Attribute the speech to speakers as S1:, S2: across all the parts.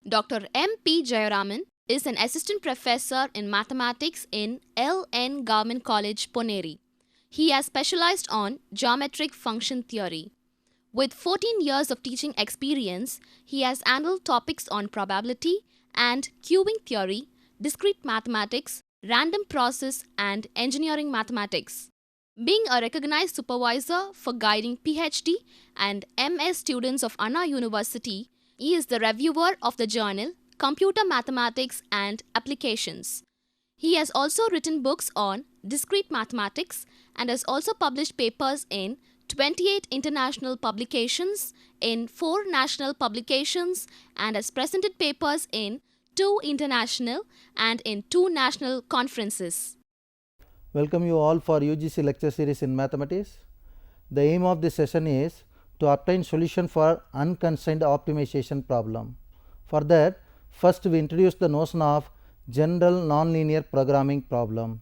S1: Dr. M. P. Jayaraman is an assistant professor in mathematics in L.N. Government College, Poneri. He has specialized on geometric function theory. With 14 years of teaching experience, he has handled topics on probability and queuing theory, discrete mathematics, random process, and engineering mathematics. Being a recognized supervisor for guiding PhD and MS students of Anna University, he is the reviewer of the journal Computer Mathematics and Applications. He has also written books on discrete mathematics and has also published papers in 28 international publications, in 4 national publications, and has presented papers in 2 international and in 2 national conferences.
S2: Welcome you all for UGC lecture series in mathematics. The aim of this session is to obtain solution for unconstrained optimization problem. For that, first we introduce the notion of general nonlinear programming problem.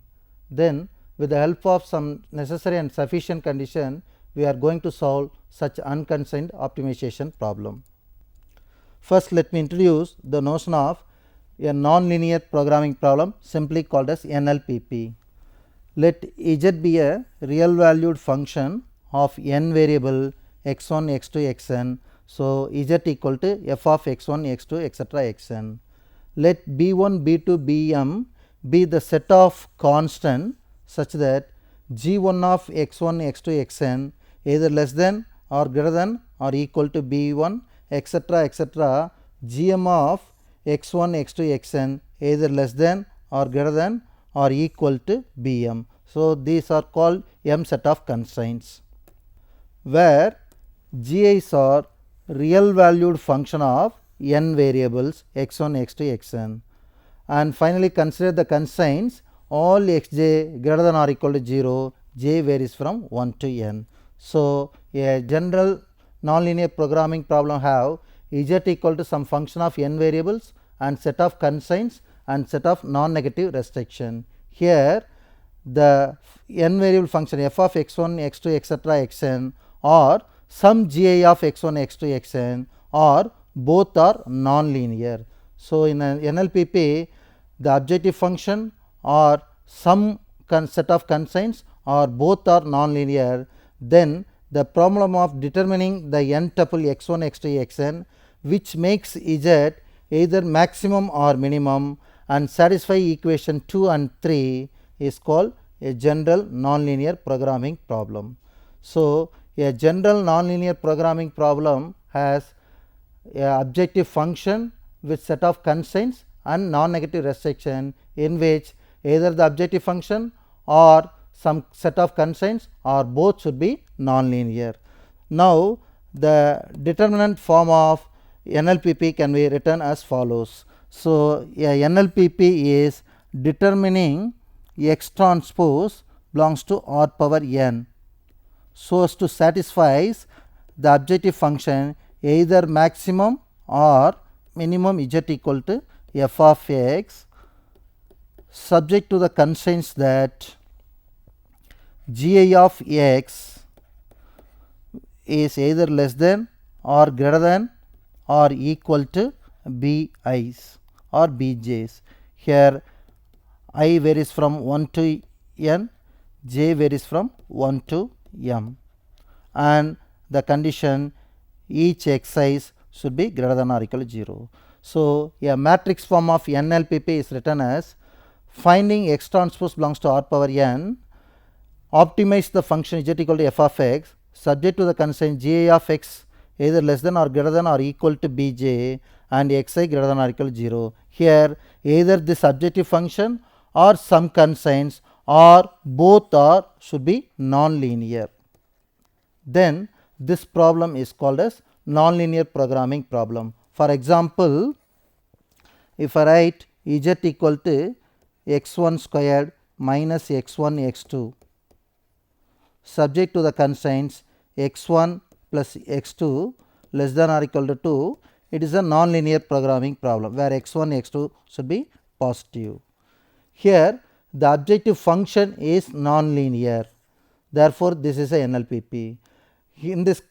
S2: Then, with the help of some necessary and sufficient condition, we are going to solve such unconstrained optimization problem. First, let me introduce the notion of a nonlinear programming problem, simply called as NLPP. Let z be a real valued function of n variable x1, x2, xn. So, z equal to f of x1, x2, etc. xn. Let b1, b2, bm be the set of constant such that g1 of x1, x2, xn either less than or greater than or equal to b1, etc. etc. gm of x1, x2, xn either less than or greater than or equal to bm. So, these are called m set of constraints, where gi's are real valued function of n variables x1, x2, xn. And finally, consider the constraints all xj greater than or equal to 0, j varies from 1 to n. So, a general nonlinear programming problem have z equal to some function of n variables and set of constraints and set of non-negative restriction. Here, the n variable function f of x1, x2, etc. xn or some gi of x1, x2, xn or both are non-linear. So, in an NLPP, the objective function or some set of constraints or both are non-linear, then the problem of determining the n tuple x1, x2, xn which makes z either maximum or minimum and satisfy equation 2 and 3 is called a general nonlinear programming problem. So, a general nonlinear programming problem has a objective function with set of constraints and non-negative restriction in which either the objective function or some set of constraints or both should be nonlinear. Now, the determinant form of NLPP can be written as follows. So, a NLPP is determining x transpose belongs to r power n so as to satisfies the objective function either maximum or minimum z equal to f of x subject to the constraints that gi of x is either less than or greater than or equal to bi's or bj's. Here I varies from 1 to n, j varies from 1 to m, and the condition each xi's should be greater than or equal to 0. So, a matrix form of NLPP is written as finding x transpose belongs to r power n, optimize the function z equal to f of x subject to the constraint gi of x either less than or greater than or equal to bj and xi greater than or equal to 0. Here either this objective function or some constraints or both are should be non-linear. Then this problem is called as nonlinear programming problem. For example, if I write z equal to x1 squared minus x1 x2 subject to the constraints x1 plus x2 less than or equal to 2, it is a nonlinear programming problem where x1 x2 should be positive. Here the objective function is nonlinear, therefore, this is a NLPP. In this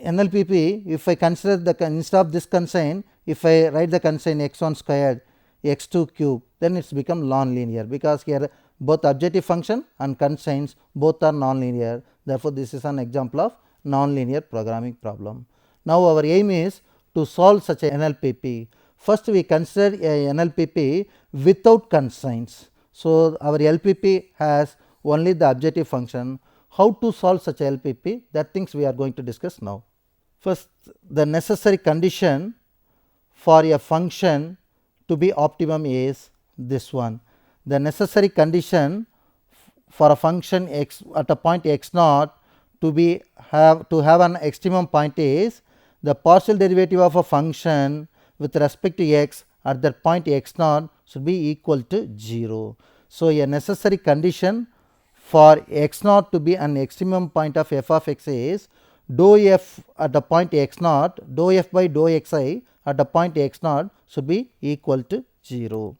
S2: NLPP, if I consider the instead of this constraint, if I write the constraint x1 squared x2 cube, then it's become non-linear, because here both objective function and constraints both are non-linear. Therefore, this is an example of non-linear programming problem. Now, our aim is to solve such a NLPP. First, we consider a NLPP without constraints. So, our LPP has only the objective function. How to solve such a LPP, that things we are going to discuss now. First, the necessary condition for a function to be optimum is this one. The necessary condition for a function x at a point x naught to have an extremum point is the partial derivative of a function with respect to x at that point x naught should be equal to 0. So, a necessary condition for x naught to be an extremum point of f of x is dou f at the point x naught, dou f by dou xi at the point x naught should be equal to 0.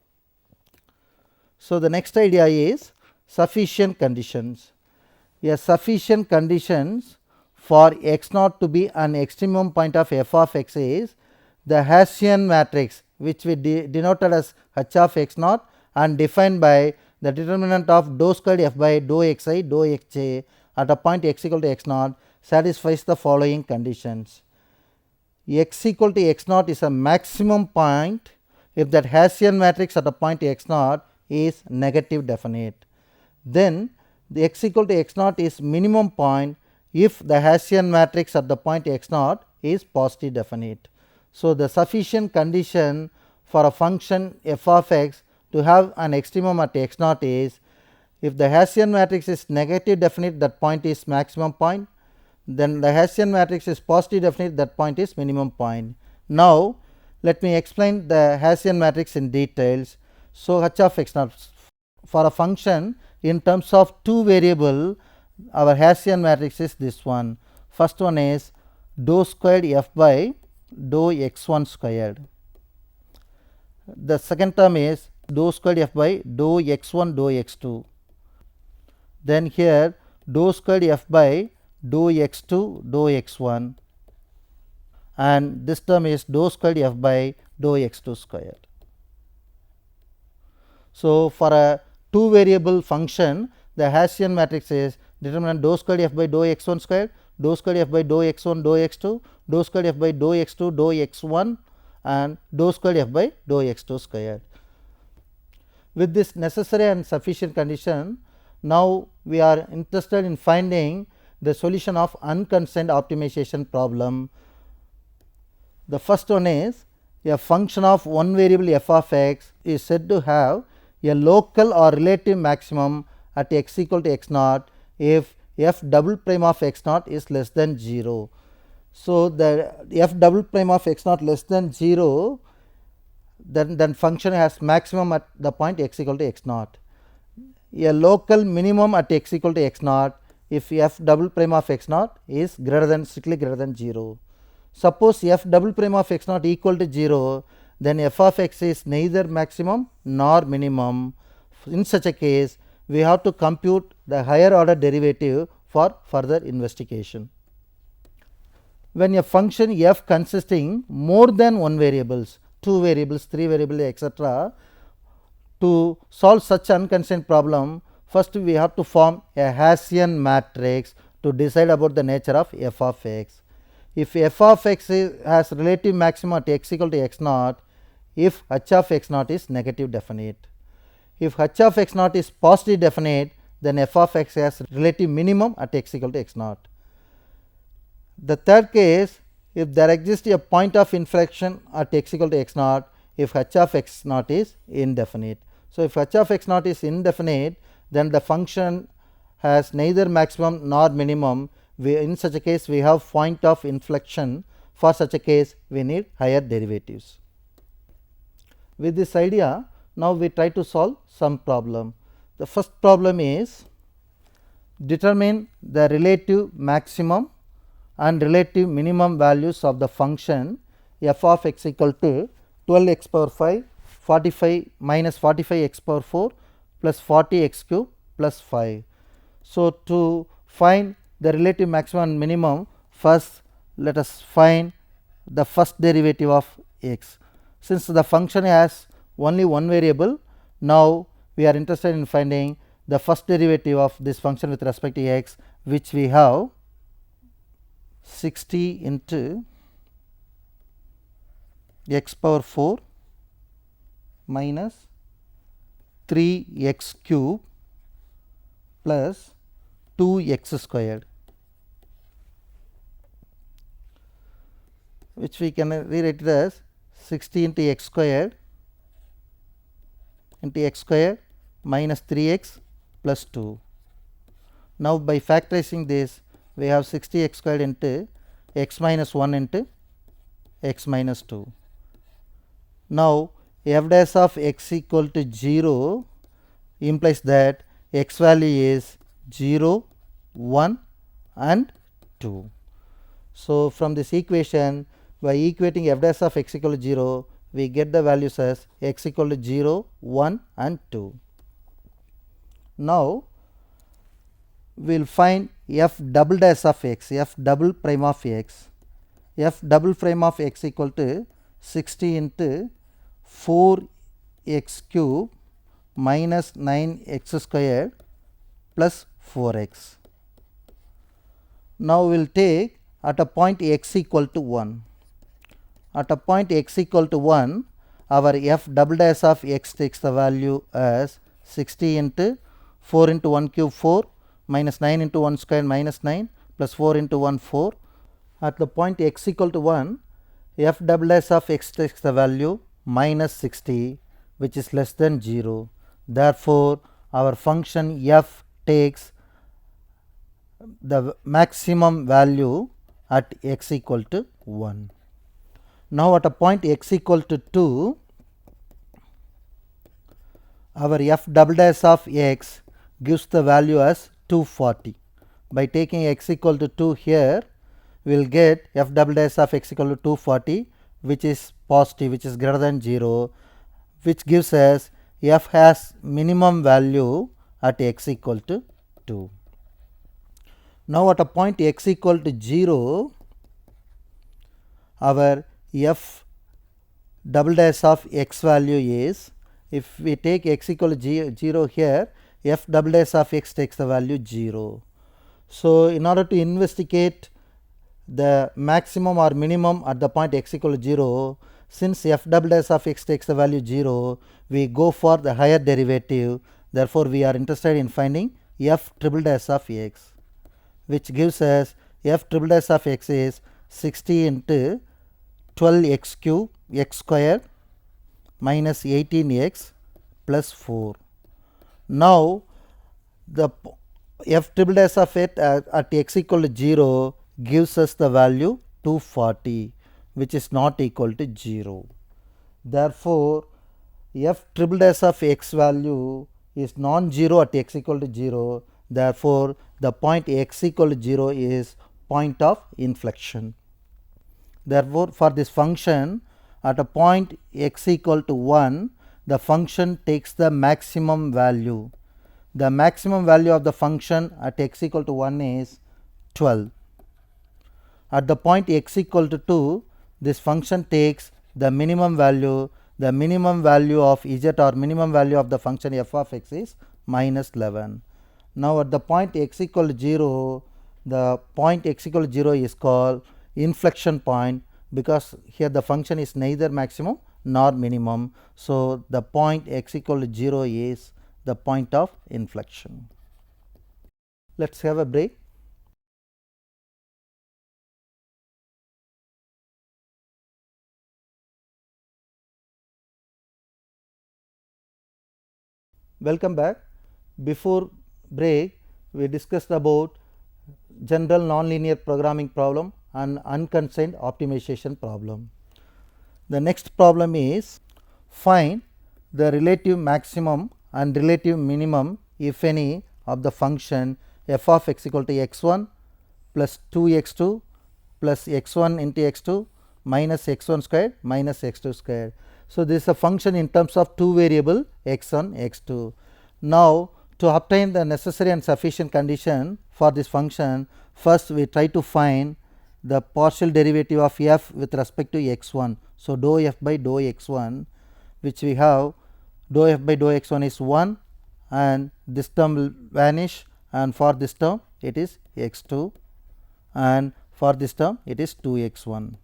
S2: So, the next idea is sufficient conditions. A sufficient conditions for x naught to be an extremum point of f of x is the Hessian matrix, which we denoted as h of x naught and defined by the determinant of dou squared f by dou xi dou xj at a point x equal to x naught satisfies the following conditions. X equal to x naught is a maximum point if that Hessian matrix at a point x naught is negative definite. Then the x equal to x naught is minimum point if the Hessian matrix at the point x naught is positive definite. So, the sufficient condition for a function f of x to have an extremum at x naught is if the Hessian matrix is negative definite, that point is maximum point, then the Hessian matrix is positive definite, that point is minimum point. Now, let me explain the Hessian matrix in details. So, h of x naught for a function in terms of two variable, our Hessian matrix is this one. First one is dou squared f by dou x1 squared. The second term is dou squared f by dou x1 dou x2. Then here dou squared f by dou x2 dou x1, and this term is dou squared f by dou x2 squared. So, for a two variable function, the Hessian matrix is determinant dou squared f by dou x1 squared, dou squared f by dou x1 dou x2, dou squared f by dou x2 dou x1, and dou squared f by dou x2 squared. With this necessary and sufficient condition, now we are interested in finding the solution of unconstrained optimization problem. The first one is a function of one variable f of x is said to have a local or relative maximum at x equal to x naught if f double prime of x naught is less than 0. So, the f double prime of x naught less than 0, then function has maximum at the point x equal to x naught. A local minimum at x equal to x naught if f double prime of x naught is strictly greater than 0. Suppose f double prime of x naught equal to 0, then f of x is neither maximum nor minimum. In such a case, we have to compute the higher order derivative for further investigation. When a function f consisting more than one variables, two variables, three variables, etc., to solve such unconstrained problem, first we have to form a Hessian matrix to decide about the nature of f of x. If f of x has relative maximum at x equal to x naught, if h of x naught is negative definite. If h of x naught is positive definite, then f of x has relative minimum at x equal to x naught. The third case, if there exists a point of inflection at x equal to x naught, if h of x naught is indefinite. So, if h of x naught is indefinite, then the function has neither maximum nor minimum. In such a case, we have point of inflection. For such a case, we need higher derivatives. With this idea, now we try to solve some problem. The first problem is determine the relative maximum and relative minimum values of the function f of x equal to 12 x power 5, 45 minus 45 x power 4 plus 40 x cube plus 5. So, to find the relative maximum and minimum, first let us find the first derivative of x. Since the function has only one variable, now we are interested in finding the first derivative of this function with respect to x, which we have 60 into x power 4 minus 3x cube plus 2x squared, which we can rewrite it as 60 into x squared minus 3x plus 2. Now, by factorizing this, we have 60x squared into x minus 1 into x minus 2. Now, f dash of x equal to 0 implies that x value is 0, 1 and 2. So, from this equation, by equating f dash of x equal to 0, we get the values as x equal to 0, 1 and 2. Now, we will find f double dash of x, f double prime of x. F double prime of x equal to 60 into 4x cube minus 9x squared plus 4x. Now, we will take at a point x equal to 1. At a point x equal to 1, our f double dash of x takes the value as 60 into 4 into 1 cube 4 minus 9 into 1 square minus 9 plus 4 into 1 4. At the point x equal to 1, f double dash of x takes the value minus 60, which is less than 0. Therefore, our function f takes the maximum value at x equal to 1. Now, at a point x equal to 2, our f double dash of x gives the value as 240. By taking x equal to 2 here, we will get f double dash of x equal to 240, which is positive, which is greater than 0, which gives us f has minimum value at x equal to 2. Now, at a point x equal to 0, our f double dash of x value is, if we take x equal to 0 here, f double dash of x takes the value 0. So, in order to investigate the maximum or minimum at the point x equal to 0, since f double dash of x takes the value 0, we go for the higher derivative. Therefore, we are interested in finding f triple dash of x, which gives us f triple dash of x is 60 into 12x cube x square minus 18x plus 4. Now, the f triple dash of it at x equal to 0 gives us the value 240, which is not equal to 0. Therefore, f triple dash of x value is non-zero at x equal to 0. Therefore, the point x equal to 0 is point of inflection. Therefore, for this function at a point x equal to 1, the function takes the maximum value. The maximum value of the function at x equal to 1 is 12. At the point x equal to 2, this function takes the minimum value. The minimum value of z or minimum value of the function f of x is minus 11. Now, at the point x equal to 0, the point x equal to 0 is called inflection point, because here the function is neither maximum nor minimum. So, the point x equal to 0 is the point of inflection. Let us have a break. Welcome back. Before break, we discussed about general nonlinear programming problem and unconstrained optimization problem. The next problem is find the relative maximum and relative minimum, if any, of the function f of x equal to x1 plus 2x2 plus x1 into x2 minus x1 squared minus x2 squared. So, this is a function in terms of two variable x1, x2. Now, to obtain the necessary and sufficient condition for this function, first we try to find the partial derivative of f with respect to x1. So, dou f by dou x1, which we have dou f by dou x1 is 1 and this term will vanish, and for this term it is x2 and for this term it is 2x1.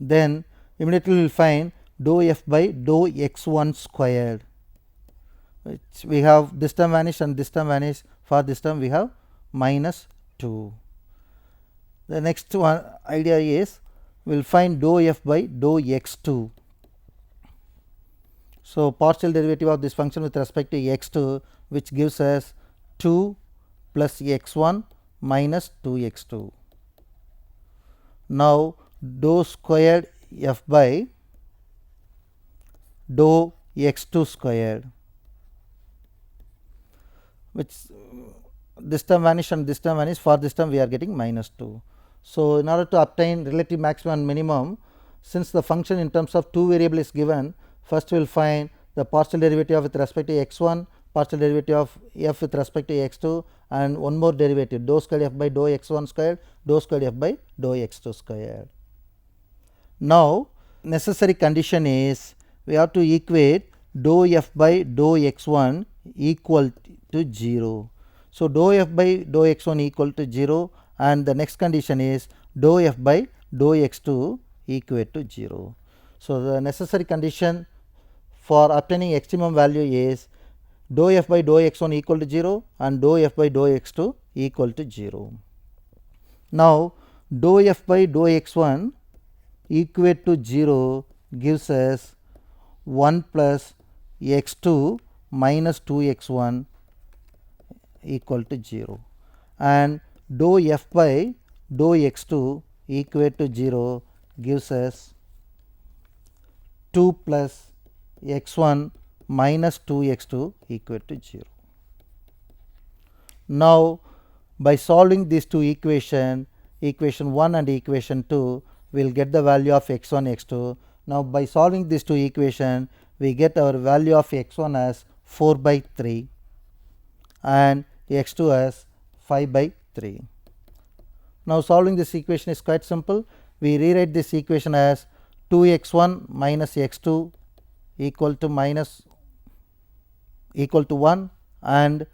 S2: Then immediately we will find dou f by dou x1 squared, which we have this term vanish and this term vanish. For this term we have minus 2. The next one idea is we will find dou f by dou x2. So, partial derivative of this function with respect to x2, which gives us 2 plus x1 minus 2x2. Now, dou squared f by dou x2 squared, which this term vanish and this term vanish. For this term we are getting minus 2. So, in order to obtain relative maximum and minimum, since the function in terms of two variable is given, first we will find the partial derivative with respect to x1, partial derivative of f with respect to x2, and one more derivative dou squared f by dou x1 squared, dou squared f by dou x2 squared. Now, necessary condition is we have to equate dou f by dou x1 equal to 0. So, dou f by dou x1 equal to 0, and the next condition is dou f by dou x2 equal to 0. So, the necessary condition for obtaining extremum value is dou f by dou x1 equal to 0 and dou f by dou x2 equal to 0. Now, dou f by dou x1 equal to 0 gives us 1 plus x2 minus 2x1 equal to 0, and dou f by dou x2 equal to 0 gives us 2 plus x1 minus 2x2 equal to 0. Now, by solving these two equation 1 and equation 2, we will get the value of x1, x2. Now, by solving these two equation, we get our value of x1 as 4 by 3 and x2 as 5 by 3. Now, solving this equation is quite simple. We rewrite this equation as 2x1 minus x2 equal to 1 and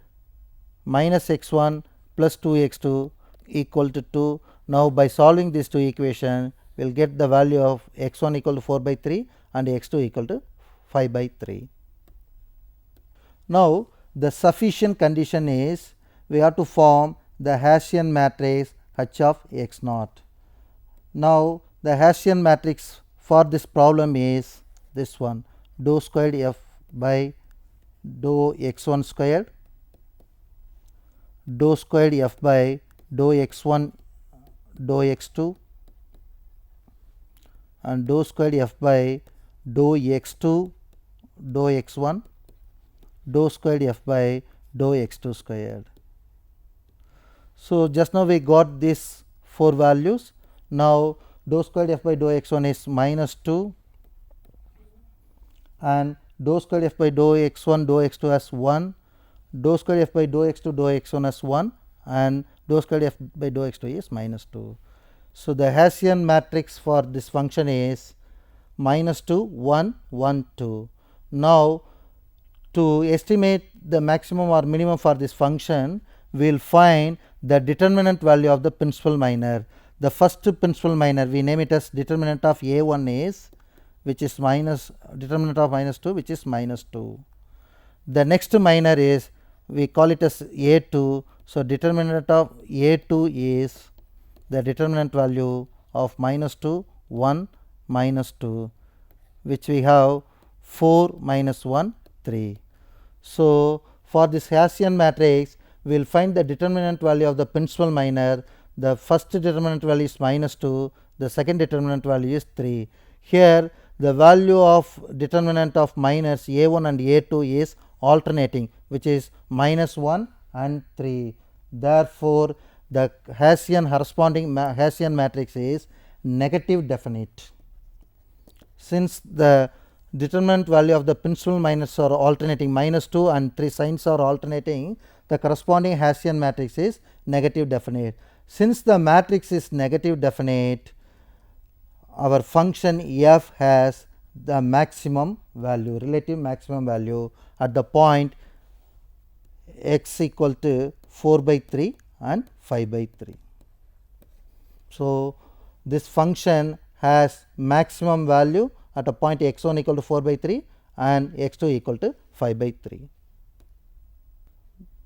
S2: minus x1 plus 2x2 equal to 2. Now, by solving these two equations, we will get the value of x1 equal to 4 by 3 and x2 equal to 5 by 3. Now, the sufficient condition is we have to form the Hessian matrix H of x naught. Now, the Hessian matrix for this problem is this one, dou squared f by dou x1 squared, dou squared f by dou x1 dou x2, and dou squared f by dou x2 dou x1, dou squared f by dou x2 squared. So, just now we got these 4 values. Now, dou squared f by dou x1 is minus 2 and dou squared f by dou x1 dou x2 as 1, dou squared f by dou x2 dou x1 as 1 and dou squared f by dou x2 is minus 2. So, the Hessian matrix for this function is minus 2 1 1 2. Now, to estimate the maximum or minimum for this function, we will find the determinant value of the principal minor. The first principal minor we name it as determinant of a1 is, which is minus determinant of minus 2, which is minus 2. The next minor is we call it as a2. So, determinant of a2 is the determinant value of minus 2 1 minus 2, which we have 4 minus 1 3. So, for this Hessian matrix, we will find the determinant value of the principal minor. The first determinant value is minus 2, the second determinant value is 3. Here the value of determinant of minors a1 and a2 is alternating, which is minus 1 and 3. Therefore, the Hessian corresponding Hessian matrix is negative definite. Since the determinant value of the principal minors are alternating, minus 2 and 3 signs are alternating, the corresponding Hessian matrix is negative definite. Since the matrix is negative definite, our function f has the maximum value, relative maximum value at the point x equal to 4 by 3 and 5 by 3. So, this function has maximum value at a point x 1 equal to 4 by 3 and x 2 equal to 5 by 3.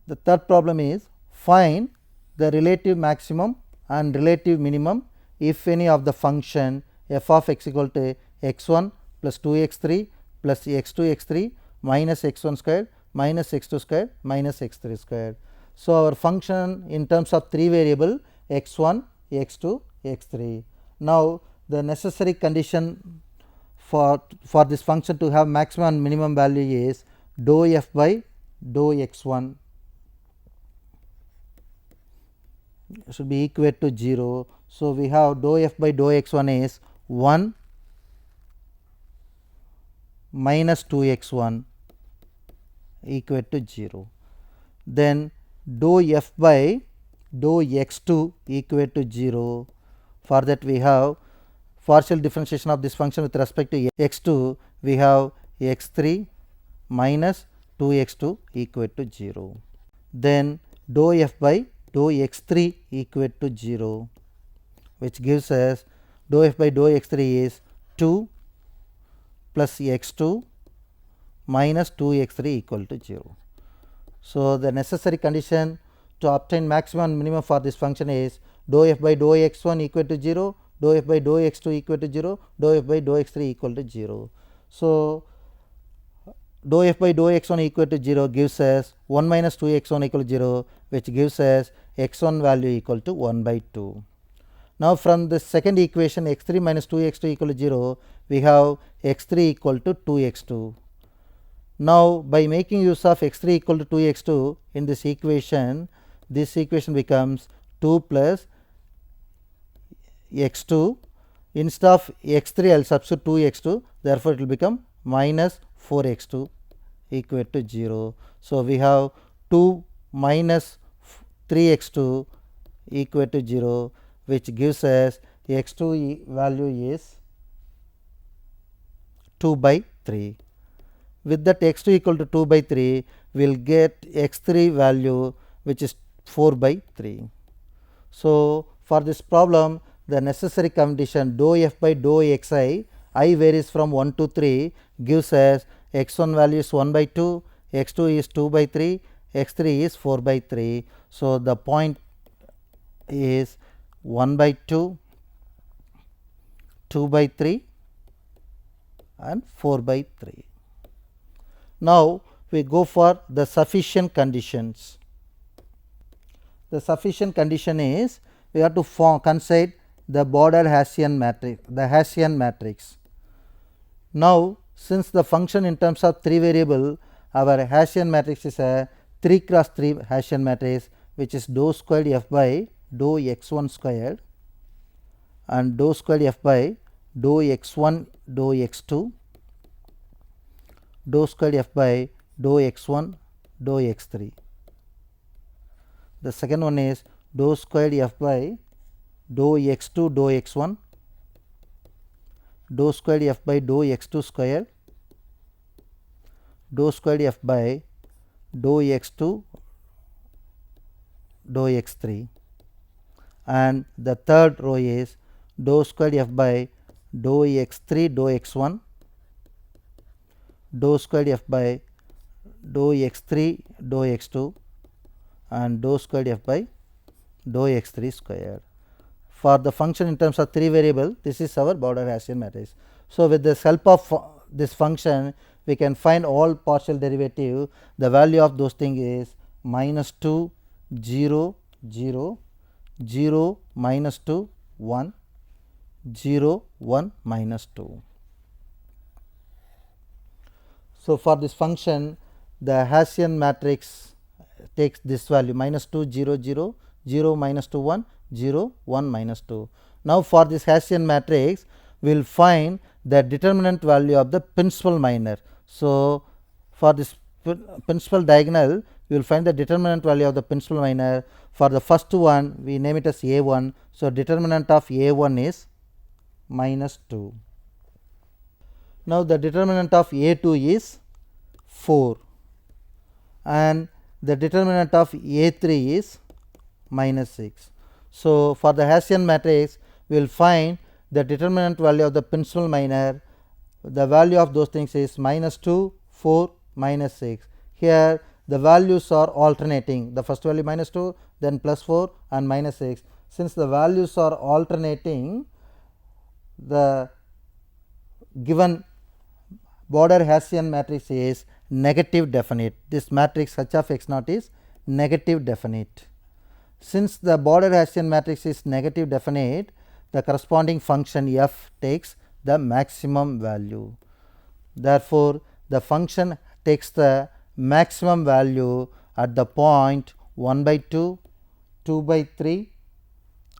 S2: The third problem is find the relative maximum and relative minimum if any of the function f of x equal to x 1 plus 2 x 3 plus x 2 x 3 minus x 1 square minus x 2 square minus x 3 square. So, our function in terms of 3 variable x 1, x 2, x 3. Now, the necessary condition for this function to have maximum and minimum value is dou f by dou x 1 should be equal to 0. So, we have dou f by dou x 1 is 1 minus 2 x 1 equal to 0. Then dou f by dou x 2 equal to 0. For that we have partial differentiation of this function with respect to x 2, we have x 3 minus 2 x 2 equal to 0. Then dou f by dou x 3 equal to 0, which gives us dou f by dou x 3 is 2 plus x 2 minus 2 x 3 equal to 0. So, the necessary condition to obtain maximum and minimum for this function is dou f by dou x 1 equal to 0, dou f by dou x 2 equal to 0, dou f by dou x 3 equal to 0. So, dou f by dou x 1 equal to 0 gives us 1 minus 2 x 1 equal to 0, which gives us x 1 value equal to 1 by 2. Now, from the second equation x 3 minus 2 x 2 equal to 0, we have x 3 equal to 2 x 2. Now, by making use of x 3 equal to 2 x 2 in this equation becomes 2 plus x 2. Instead of x 3, I will substitute 2 x 2, therefore, it will become minus 4 x 2 equal to 0. So, we have 2 minus 3 x 2 equal to 0, which gives us x 2 value is 2 by 3. With that x 2 equal to 2 by 3, we will get x 3 value which is 4 by 3. So, for this problem, the necessary condition dou f by dou x I varies from 1 to 3 gives us x 1 value is 1 by 2, x 2 is 2 by 3, x 3 is 4 by 3. So, the point is 1 by 2, 2 by 3 and 4 by 3. Now, we go for the sufficient conditions. The sufficient condition is we have to consider the border Hessian matrix, Now, since the function in terms of 3 variable, our Hessian matrix is a 3 cross 3 Hessian matrix, which is dou squared f by dou x 1 squared and dou squared f by dou x 1 dou x 2, dou squared f by dou x 1 dou x 3. The second one is dou squared f by dou x 2 dou x 1, dou squared f by dou x 2 square, dou squared f by dou x 2 dou x 3, and the third row is dou squared f by dou x 3 dou x 1, dou squared f by dou x 3 dou x 2 and dou squared f by dou x 3 square. For the function in terms of 3 variable, this is our border Hessian matrix. So, with the help of this function, we can find all partial derivative. The value of those things is minus 2, 0, 0, 0, minus 2, 1, 0, 1, minus 2. So, for this function, the Hessian matrix takes this value minus 2, 0, 0, 0, minus 2, 1, 0, 1, minus 2. Now, for this Hessian matrix, we will find the determinant value of the principal minor. So, for this principal diagonal, we we will find the determinant value of the principal minor. For the first one, we name it as a1. So, determinant of a1 is minus 2. Now, the determinant of a2 is 4 and the determinant of a3 is minus 6. So, for the Hessian matrix, we will find the determinant value of the principal minor. The value of those things is minus 2, 4, minus 6. Here the values are alternating, the first value minus 2, then plus 4 and minus 6. Since the values are alternating, the given border Hessian matrix is negative definite. This matrix H of x naught is negative definite. Since the border Hessian matrix is negative definite, the corresponding function f takes the maximum value. Therefore, the function takes the maximum value at the point 1 by 2, 2 by 3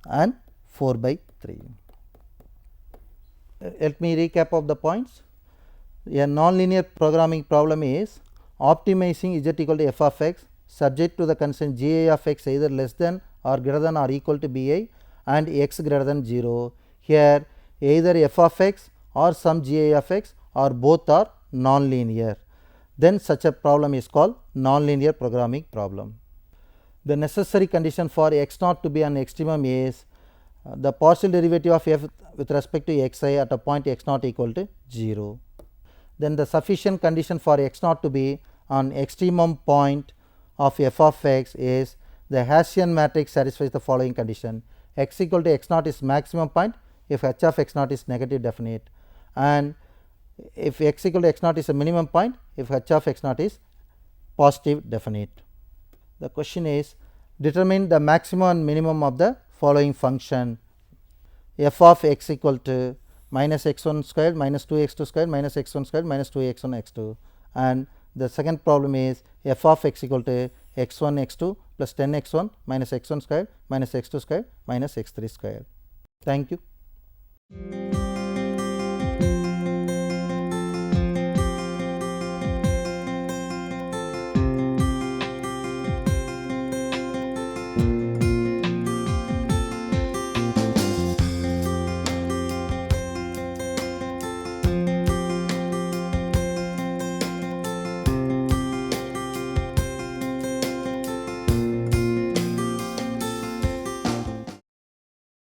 S2: and 4 by 3. Let me recap of the points. A nonlinear programming problem is optimizing z equal to f of x subject to the constraint g of x either less than or greater than or equal to bi and x greater than 0. Here either f of x or some g of x or both are nonlinear. Then such a problem is called nonlinear programming problem. The necessary condition for x naught to be an extremum is the partial derivative of f with respect to x I at a point x naught equal to 0. Then the sufficient condition for x naught to be an extremum point of f of x is the Hessian matrix satisfies the following condition: x equal to x naught is maximum point if h of x naught is negative definite, and if x equal to x naught is a minimum point if h of x naught is positive definite. The question is determine the maximum and minimum of the following function: f of x equal to minus x1 squared minus 2x2 squared minus x1 squared minus 2x1 x2, and the second problem is f of x equal to x1 x2 plus 10x1 minus x1 squared minus x2 squared minus x3 squared. Thank you.